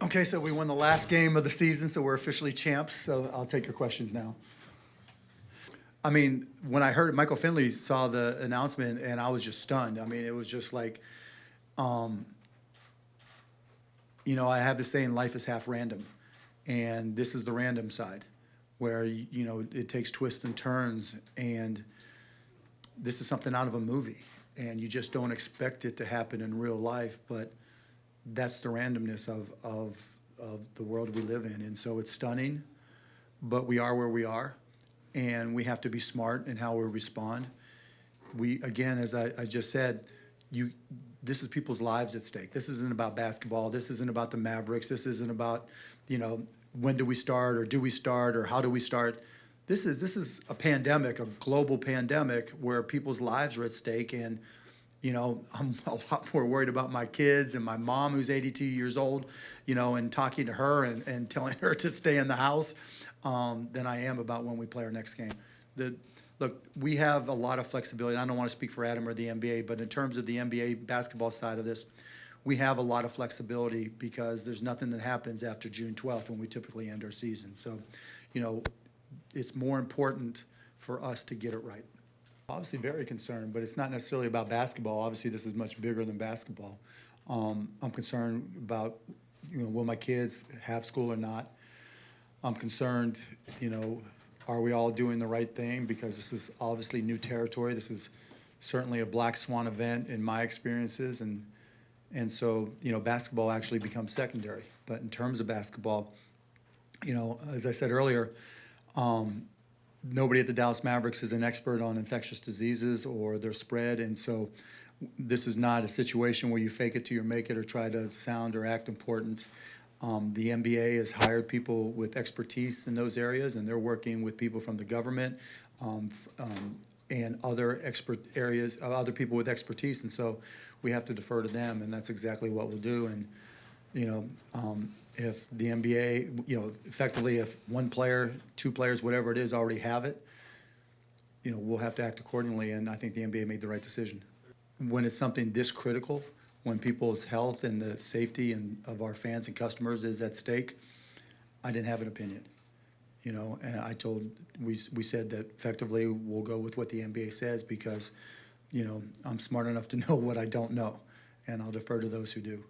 Okay, so we won the last game of the season, so we're officially champs. So I'll take your questions now. I mean, when I heard Michael Finley saw the announcement, and I was just stunned. I mean, it was just like, um, I have this saying, life is half random, and this is the random side, where it takes twists and turns, and this is something out of a movie, and you just don't expect it to happen in real life, but that's the randomness of the world we live in, and so it's stunning, but we are where we are, and we have to be smart in how we respond. We, again, as I just said, you this is people's lives at stake. This isn't about basketball. This isn't about the Mavericks. This isn't about, when do we start, or do we start, or how do we start. This is a pandemic, a global pandemic, where people's lives are at stake, and I'm a lot more worried about my kids and my mom, who's 82 years old, and talking to her and telling her to stay in the house, than I am about when we play our next game. Look, we have a lot of flexibility. I don't want to speak for Adam or the NBA, but in terms of the NBA basketball side of this, we have a lot of flexibility because there's nothing that happens after June 12th when we typically end our season. So, you know, it's more important for us to get it right. Obviously very concerned, but it's not necessarily about basketball. Obviously, this is much bigger than basketball. I'm concerned about, will my kids have school or not? I'm concerned, are we all doing the right thing? Because this is obviously new territory. This is certainly a black swan event in my experiences, and so basketball actually becomes secondary. But in terms of basketball, as I said earlier, nobody at the Dallas Mavericks is an expert on infectious diseases or their spread, and so this is not a situation where you fake it till you make it or try to sound or act important. The NBA has hired people with expertise in those areas, and they're working with people from the government, and other expert areas, other people with expertise, and so we have to defer to them, and that's exactly what we'll do. And if the NBA, effectively, if one player, two players, whatever it is, already have it, we'll have to act accordingly, and I think the NBA made the right decision. When it's something this critical, when people's health and the safety of our fans and customers is at stake, I didn't have an opinion. And we said that effectively we'll go with what the NBA says because, I'm smart enough to know what I don't know, and I'll defer to those who do.